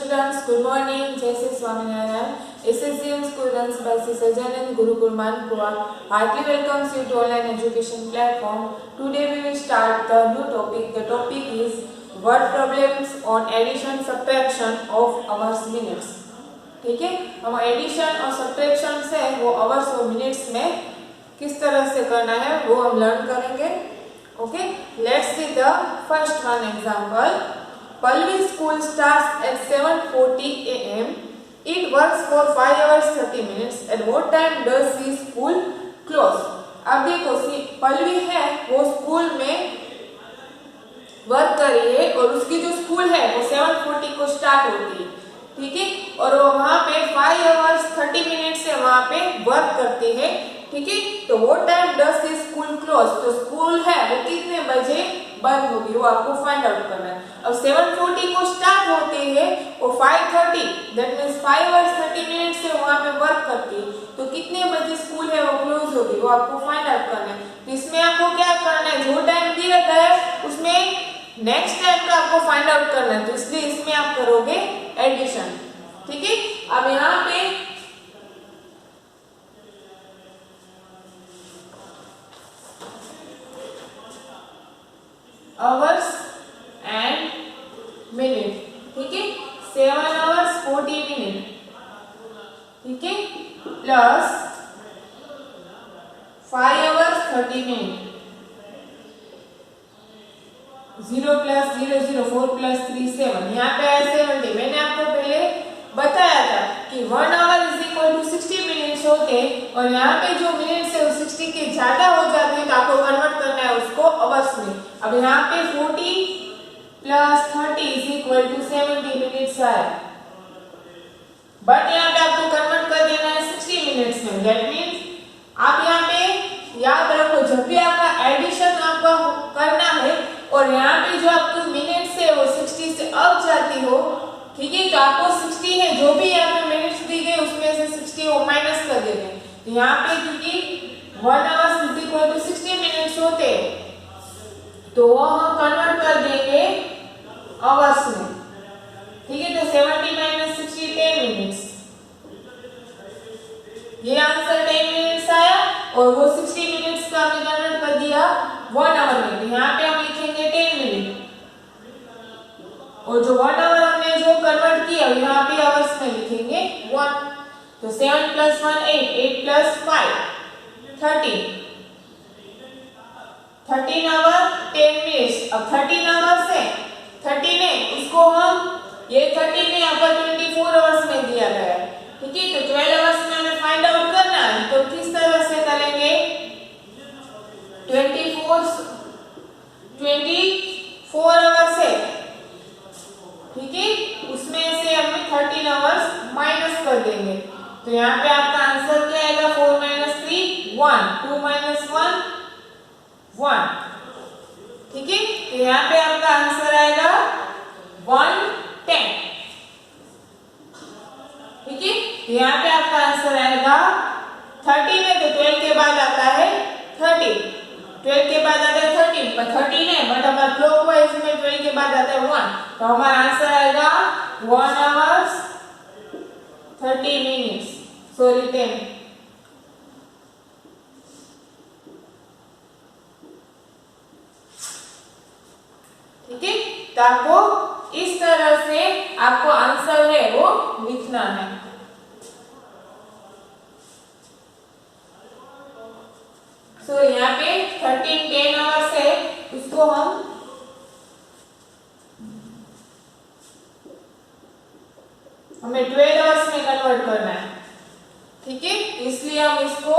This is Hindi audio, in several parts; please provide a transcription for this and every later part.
students, good morning. Jai Shri Swaminarayan. SSGM School runs by Sri Sajanand Gurukul Manpur heartily welcomes you to online education platform. Today we will start the new topic. The topic is word problems on addition subtraction of hours minutes. ठीक है, हम एडिशन और सब्ट्रैक्शन से वो आवर्स और मिनट्स में किस तरह से करना है वो हम लर्न करेंगे. Okay, let's see the first one example. Palvi school starts at 7:40 a.m. It works for 5 hours 30 minutes. At what time does the school close? अब देखो पल्लवी है वो स्कूल में वर्क कर रही है और उसकी जो स्कूल है वो 7:40 को स्टार्ट होती है. ठीक है, और वो वहाँ पे 5 hours 30 minutes से वहाँ पे वर्क करती है. ठीक है, तो वो time does the school close, तो स्कूल है वो कितने बजे बंद होगी वो आपको फाइंड आउट करना है. अब 7:40 को स्टार्ट होती है और 5:30 दैट मींस 5 hours 30 minutes से वहाँ पे वर्क करती है, तो कितने बजे स्कूल है वो क्लोज होगी वो आपको फाइंड आउट करना है. तो इसमें आपको क्या करना है, जो टाइम दिया गया है उसमें नेक्स्ट टाइम का आपको फाइंड आउट करना है, तो इसलिए इसमें आप करोगे एडिशन. ठीक है, अब यहाँ पे आवर्स एंड मिनट. ठीक है, 7 hours 40 minutes. ठीक है, plus 5 hours 30 minutes. 0 plus 0 0 4 plus 3 7. यहाँ पे है 70. मैंने आपको पहले बताया था कि 1 hour is equal to 60 minutes होते और यहाँ पे जो मिनट्स है वो 60 के ज्यादा हो जाते हैं तो आपको कन्वर्ट करना है उसको आवर्स में. अब यहाँ पे 40 plus 30 is equal to 70 minutes है, बट यहाँ पे आपको कन्वर्ट कर देना है 60 मिनट्स में. दैट मीन्स आप यहाँ पे याद रखो जब भी आपका एडिशन आपका करना है और यहाँ पे जो आपको मिनट्स है वो 60 से अब जाती हो. ठीक है, तो आपको 60 है जो भी यहाँ पे मिनट्स दी गई उसमें से 60 वो माइनस कर देंगे. तो यहाँ पे क्योंकि 1 hour is equal to 60 minutes होते तो वो हम कन्वर्ट कर देंगे आवर्स में. ठीक है, तो 70 minus 60 10 मिनट्स. ये आंसर 10 मिनट्स आया और वो 60 मिनट्स का हमने कन्वर्ट कर दिया 1 hour में. तो यहाँ पे हम लिखेंगे 10 मिनट और जो 1 hour हमने जो कन्वर्ट किया यहाँ पे आवर्स में लिखेंगे 1. तो 7 plus 1 8 8 plus 5 13 13 hour 10 मिनट्स. अब 13 hours से 13 है इसको हम ये 13 है यहाँ पर 24 hours में दिया गया है. ठीक है, तो 12 hours में हमें फाइंड आउट करना है तो किस तरह से करेंगे, 24 hours है. ठीक है, उसमें से हमें 13 hours माइनस कर देंगे. तो यहाँ पे आपका आंसर क्या आएगा, 4 minus 3 1 2 minus 1 1. ठीक है, तो यहाँ पे आपका आंसर आएगा 110. ठीक है, तो यहाँ पे आपका आंसर आएगा 13 है तो 12 के बाद आता है 30. 12 के बाद आता है 13 पर 13 है बट हमारा क्लॉकवाइज में 12 के बाद आता है 1, तो हमारा आंसर आएगा 1 hours 30 minutes. सॉरी 10. ठीक है, तो आपको इस तरह से आपको आंसर है वो लिखना है. तो यहाँ पे 13 10 hours है उसको हमें 12 hours में कन्वर्ट करना है. ठीक है, इसलिए हम इसको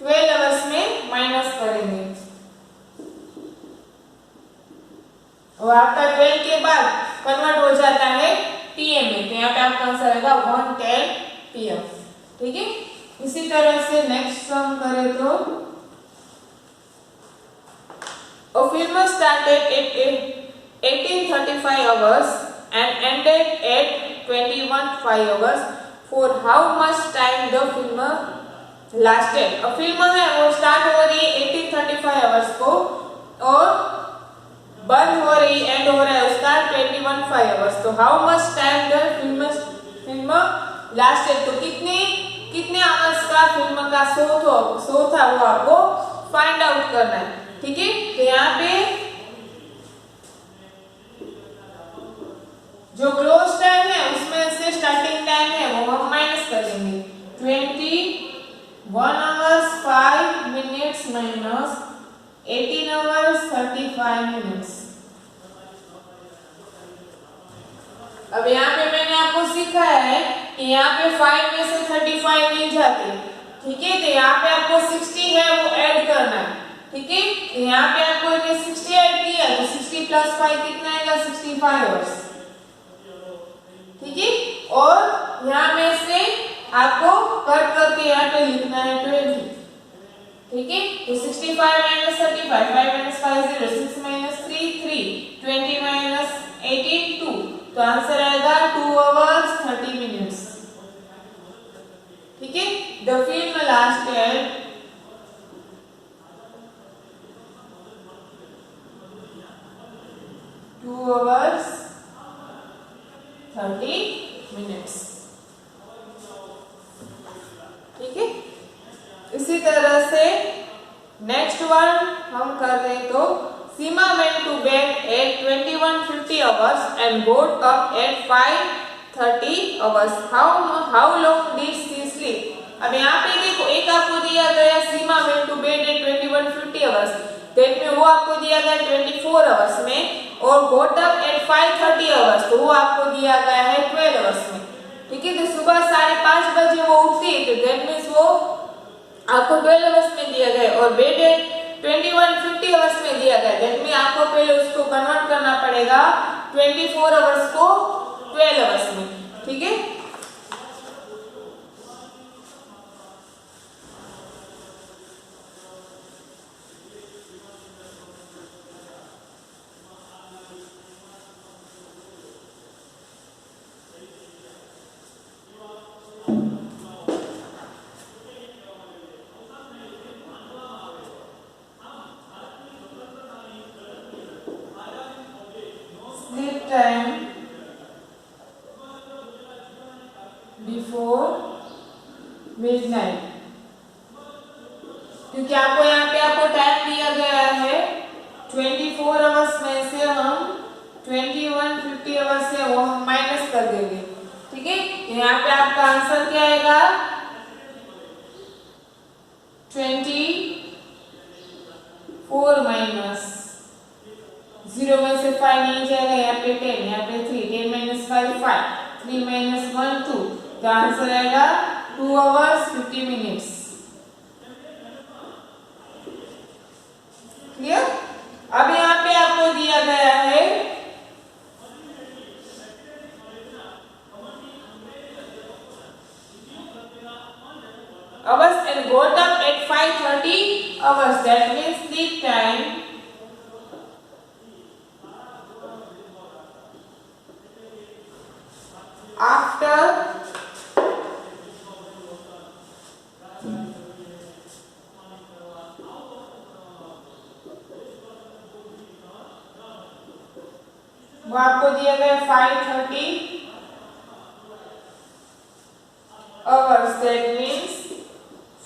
12 hours में माइनस करेंगे और आपका 12 के बाद कन्वर्ट हो जाता है PM में. तो यहाँ पे आपका आंसर आएगा 110 PM. ठीक है, इसी तरह से नेक्स्ट सम करें तो a film started at 18:35 hours and ended at 21:05 hours. For how much time the film lasted? a film है वो स्टार्ट हो रही है 18:35 hours को और बंद हो रही एंड हो रहा है उसका 21:05 35 आवर्स। तो how much time the film lasted, तो कितने आवर्स का फिल्म का शो था वो आपको फाइंड आउट करना है। ठीक है, तो यहाँ पे जो क्लोज टाइम है उसमें से स्टार्टिंग टाइम है वो हम माइनस कर देंगे। 21 hours 5 minutes minus 18 hours 35 minutes. अब यहाँ पे मैंने आपको सिखाया है कि यहाँ पे 5 में से 35 नहीं जाते। ठीक है, तो यहाँ पे आपको 60 है वो ऐड करना है। ठीक है, तो यहाँ पे आपको 60 ऐड किया तो 60 प्लस 5 कितना आएगा, 65 आवर्स। ठीक है, और यहाँ में से आपको कट करके यहाँ पे लिखना है 20। ठीक है, तो 65 माइनस 35, 5 माइनस 5 0, 6 माइनस 3 3, 20 माइनस 18 2, तो आंसर आएगा 2 आवर्स 30 मिनट्स। ठीक है, the film lasted 2 hours 30 minutes. ठीक है, इसी तरह से नेक्स्ट वन हम कर रहे हैं। तो सीमा went to bed at 21:50 hours and got up at 5:30 hours. How long did she sleep? अब यहाँ पे देखो, एक आपको दिया गया सीमा went to bed at 21:50 hours, that में वो आपको दिया गया 24 आवर्स में, और got up at 5:30 hours तो वो आपको दिया गया है 12 आवर्स में। ठीक है, तो सुबह 5:30 बजे वो उठती है, तो दैट मीन्स वो आपको 12 आवर्स में दिया गया, और बेड 21:50 आवर्स में दिया गया, दैट मीन आपको पहले उसको कन्वर्ट करना पड़ेगा 24 आवर्स को 12 आवर्स में। ठीक है, टाइम बिफोर मिडनाइट, क्योंकि आपको यहाँ पे आपको टाइम दिया गया है 24 आवर्स में से हम 21:50 आवर्स से वो हम माइनस कर देंगे। ठीक है, यहाँ पे आपका आंसर क्या आएगा, 24 माइनस 0 में से 5 नहीं जाएगा, यहाँ पे 10, यहाँ पे 3, 10 माइनस 5 5, 3 माइनस 1 2, तो आंसर आएगा 2 आवर्स 50 मिनट्स। क्लियर? अब यहाँ पे आपको दिया गया है hours and got up at 5:30 hours, that means sleep time after वो आपको दिया गया 5:30 hours, that means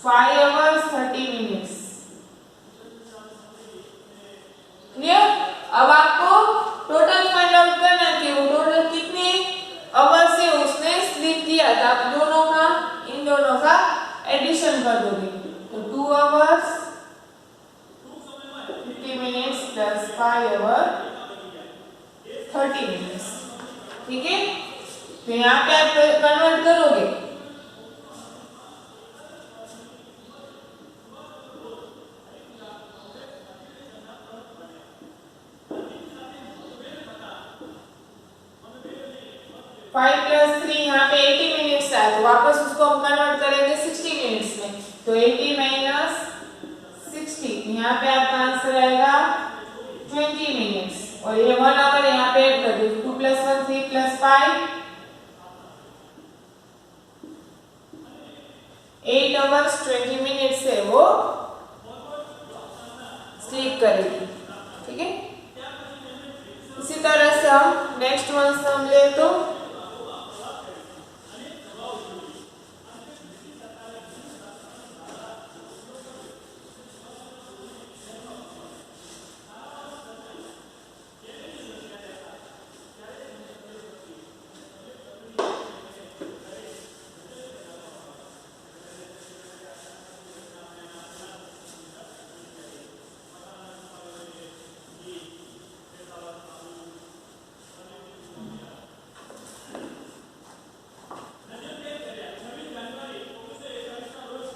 5 hours 30 minutes। Clear? अब आपको टोटल फाइंड आउट करना है कि वो टोटल कितने आवर्स से उसने स्लीप किया था। आप दोनों का, इन दोनों का एडिशन कर दोगे, तो 2 hours 50 minutes plus 5 hour 30 minutes. ठीक है, तो यहाँ पे आप कन्वर्ट करोगे, फाइव प्लस 3 यहाँ पे 80 मिनट्स है, तो वापस उसको हम कन्वर्ट करेंगे 60 मिनट्स में, तो 80 माइनस 60, यहाँ पे आपका आंसर आएगा 20 मिनट्स, और ये 1 आवर यहाँ पे ऐड कर दो, 2 प्लस 1 3 प्लस 5 8 आवर्स 20 मिनट्स से वो स्लीप करेगी। ठीक है, इसी तरह से हम नेक्स्ट वन से हम ले तो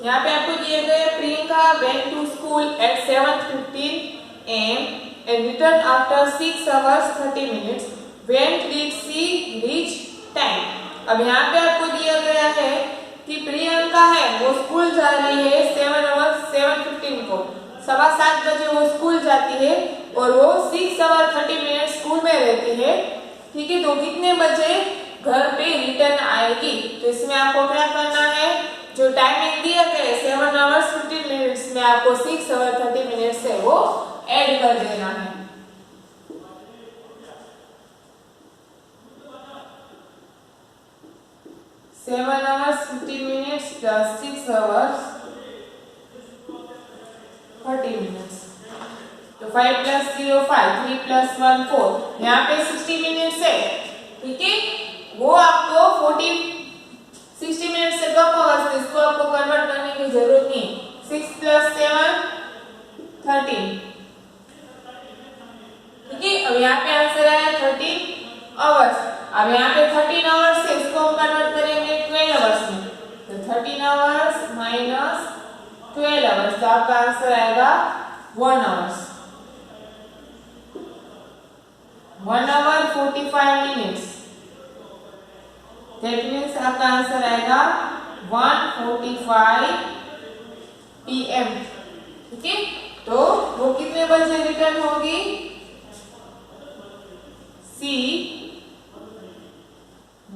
यहाँ पे आपको दिए गए Priyanka went to school at 7:15 am and returned after 6 hours 30 minutes. When did she reach time? अब यहाँ पे आपको दिया गया है कि प्रियंका है वो स्कूल जा रही है 7:15 को, 7:15 बजे वो स्कूल जाती है और वो 6 hours 30 minutes स्कूल में रहती है। ठीक है, तो कितने बजे घर पे रिटर्न आएगी? तो इसमें आपको क्या करना है, जो टाइमिंग दिया गया है 7 hours 15 minutes में आपको 6 hours 30 minutes है वो ऐड कर देना है। Seven hours 15 minutes plus 6 hours 30 minutes, तो 5 plus 0 5, 3 plus 1 4, यहाँ पे 60 minutes है। ठीक है, वो आपको 60 मिनट से कम होगा, इसको आपको कन्वर्ट करने की जरूरत नहीं। 6 plus 7 13। ठीक है, अब यहाँ पे आंसर आया 13 आवर्स। अब यहाँ पे 13 आवर्स से इसको हम कन्वर्ट करेंगे 12 आवर्स में, तो 13 आवर्स माइनस 12 आवर्स, तो आपका आंसर आएगा 1 hours. 1 hour 45 minutes, that means आपका आंसर आएगा 1:45 PM। ठीक है, तो वो कितने बजे रिटर्न होगी? सी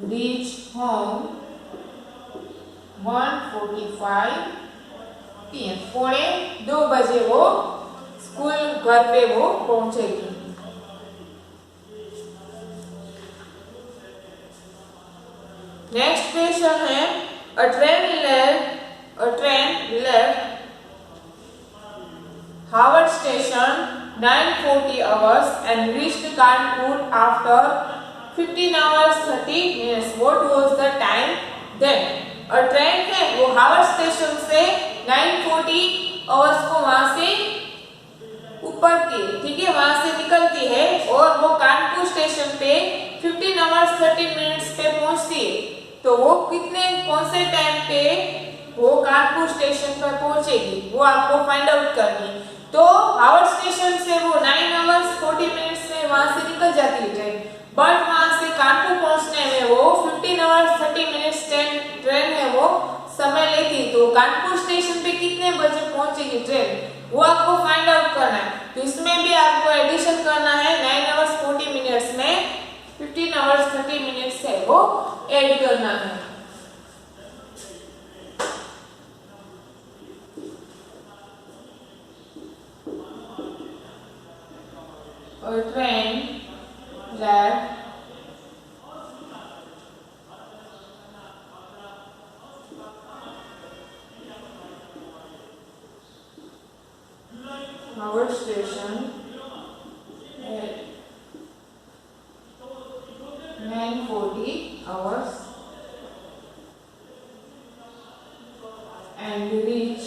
रीच होम 1:45 PM, 2:15 बजे वो स्कूल घर पे वो पहुंचेगी। नेक्स्ट क्वेश्चन है, a train left Howard Station 9:40 hours and reached Kanpur after 15 hours 30 minutes. What was the time then? और ट्रेन है वो हावर्ड स्टेशन से 9:40 आवर्स को वहां से ऊपरती है। ठीक है, वहां से निकलती है और वो कानपुर स्टेशन पे 15 hours 30 minutes पे पहुंचती है। तो वो कौन से टाइम पे वो कानपुर स्टेशन पर पहुंचेगी वो आपको फाइंड आउट करनी है। तो हावड़ स्टेशन से वो 9 hours 40 minutes में वहां से निकल जाती है ट्रेन, बट वहां से कानपुर पहुंचने में वो 15 hours 30 minutes ट्रेन है वो समय लेती। तो कानपुर स्टेशन पे कितने बजे पहुंचेगी ट्रेन वो आपको फाइंड आउट करना है। तो इसमें भी आपको एडिशन करना है, 9 hours 40 minutes में 15 hours 30 minutes है वो ऐड करना है। और train left Howard Station at 9:40 hours and reach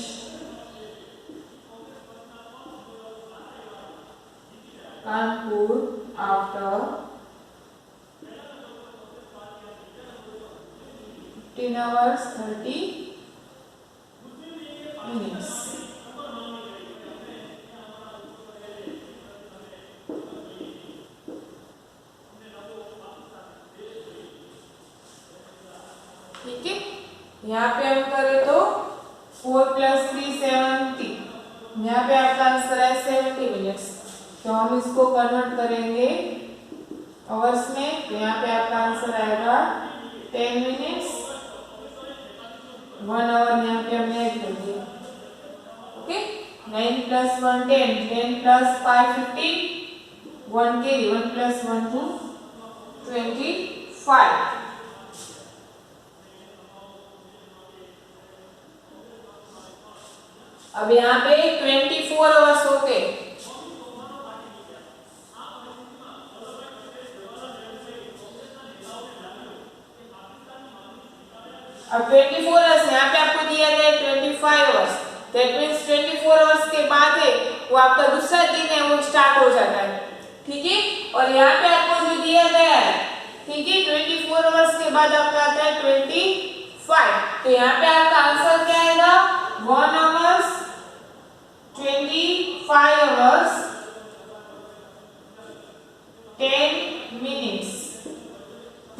Kanpur after 15 hours 30 minutes. ठीक है, यहाँ पे हम करें तो 4 + 3 70, यहाँ पे आपका आंसर है 70 मिनट्स। तो हम इसको कन्वर्ट करेंगे आवर्स में, तो यहाँ पे आपका आंसर आएगा 10 मिनट्स, 1 आवर यहाँ पे हमने ऐड कर दिया। Okay, 9 + 1 10, 10 + 5 15, 1 carry, 1 plus 1 2, 25. अब यहाँ पे 24 आवर्स हो गए। अब 24 आवर्स यहाँ पे आपको दिया गया 25 आवर्स, दैट मीन्स 24 आवर्स के बाद है वो आपका दूसरा दिन है वो स्टार्ट हो जाता है, ठीक है। और यहाँ पे आपको जो दिया गया है, ठीक है, 24 आवर्स के बाद आपका आता है 25, तो यहाँ पे आपका आंसर क्या आएगा 1 hours 25 hours 10 minutes.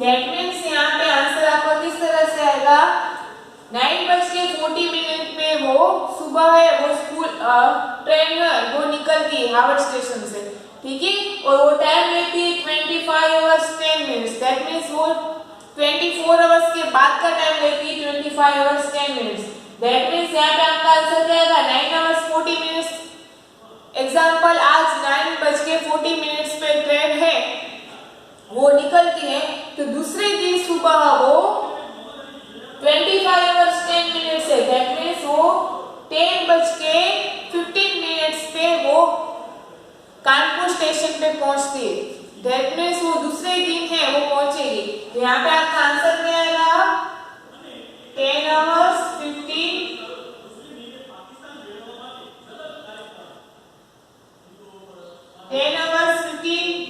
That means यहाँ पे आंसर आपका किस तरह से आएगा 9:40 पे वो सुबह है वो स्कूल ट्रेन वो निकलती है हावड़ स्टेशन से, ठीक है, और वो टाइम लेती है 25 आवर्स 10 मिनट्स। दैट मीन्स वो 24 आवर्स के बाद का टाइम लेती है 25 आवर्स 10 मिनट्स। दैट मीन्स यहाँ पे आपका आंसर क्या आएगा 9 आवर्स 40 मिनट्स। एग्जाम्पल आज 9:40 पे ट्रेन है वो निकलती है, तो दूसरे दिन सुबह वो 25 आवर्स 10 मिनट्स है, दैट मीन्स वो 10:15 पे वो कानपुर स्टेशन पे पहुंचती है। दैट मीन्स वो दूसरे दिन है वो पहुंचेगी। तो यहाँ पे आपका आंसर क्या आएगा 10 आवर्स 15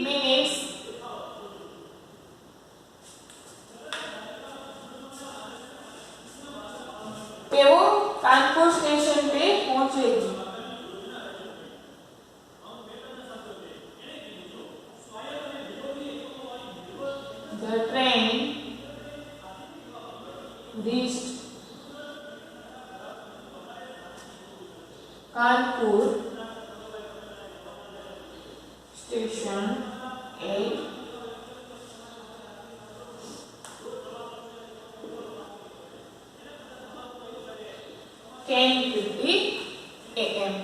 मिनट्स पे वो कानपुर स्टेशन पे पहुंचेगी। The train reached Kanpur station at 10:50 AM,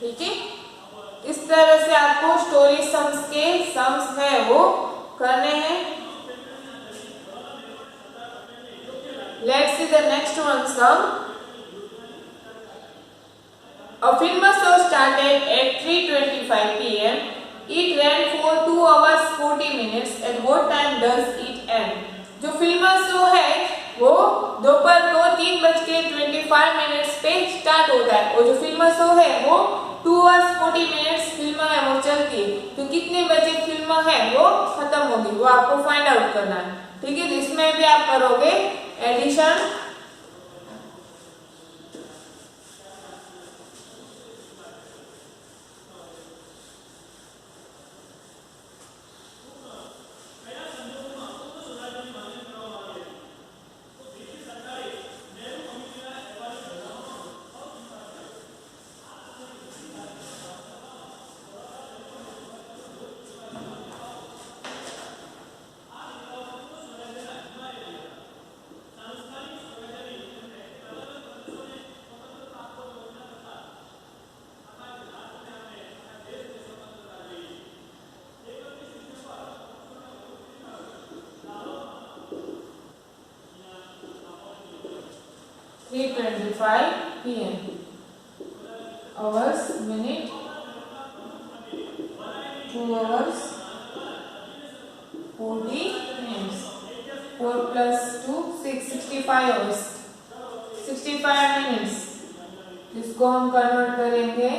ठीक है। इस तरह से आपको स्टोरी सम्स के सम्स है वो करने हैं। Let's see the next one sum. A film show started at 3:25 PM. It ran for 2 hours 40 minutes. At what time does it end? जो फिल्म शो है वो दोपहर को 3:25 पे स्टार्ट होता है और जो फिल्म शो है वो 2 hours 40 minutes फिल्म है वो चलती है, तो कितने बजे फिल्म है वो खत्म होगी वो आपको फाइंड आउट करना है, ठीक है। तो इसमें भी आप करोगे addition, 3:25 PM. Hours, minute, 2 hours 40 minutes. 4 plus 2 6 65 hours 65 minutes। इसको हम कन्वर्ट करेंगे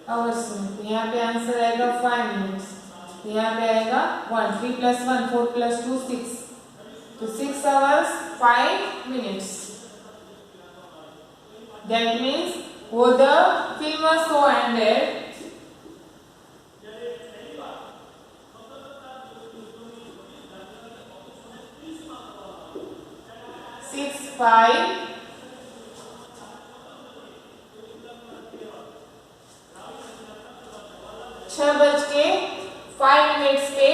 आवर्स में, तो यहाँ पे आंसर आएगा 5 मिनट्स। यहाँ पे आएगा 1 3 plus 1 4 plus 2 6, तो 6 hours 5 minutes। That means वो the film show ended छह बज के 5 मिनट्स पे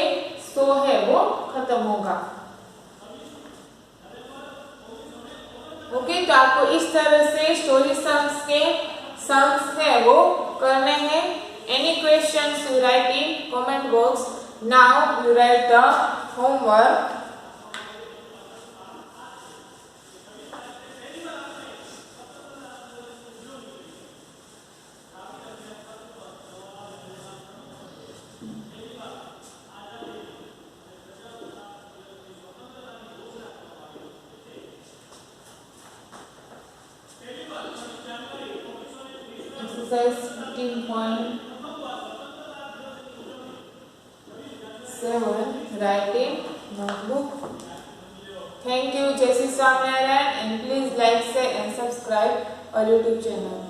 शो है वो खत्म होगा। ओके, तो आपको इस तरह से स्टोरी सम्स सम्स है वो करने हैं। Any questions you right in comment box. Now you right the homework. Exercise 15.7 write in notebook. Thank you. Jai Shri Swaminarayan, and please like, share and subscribe our YouTube channel.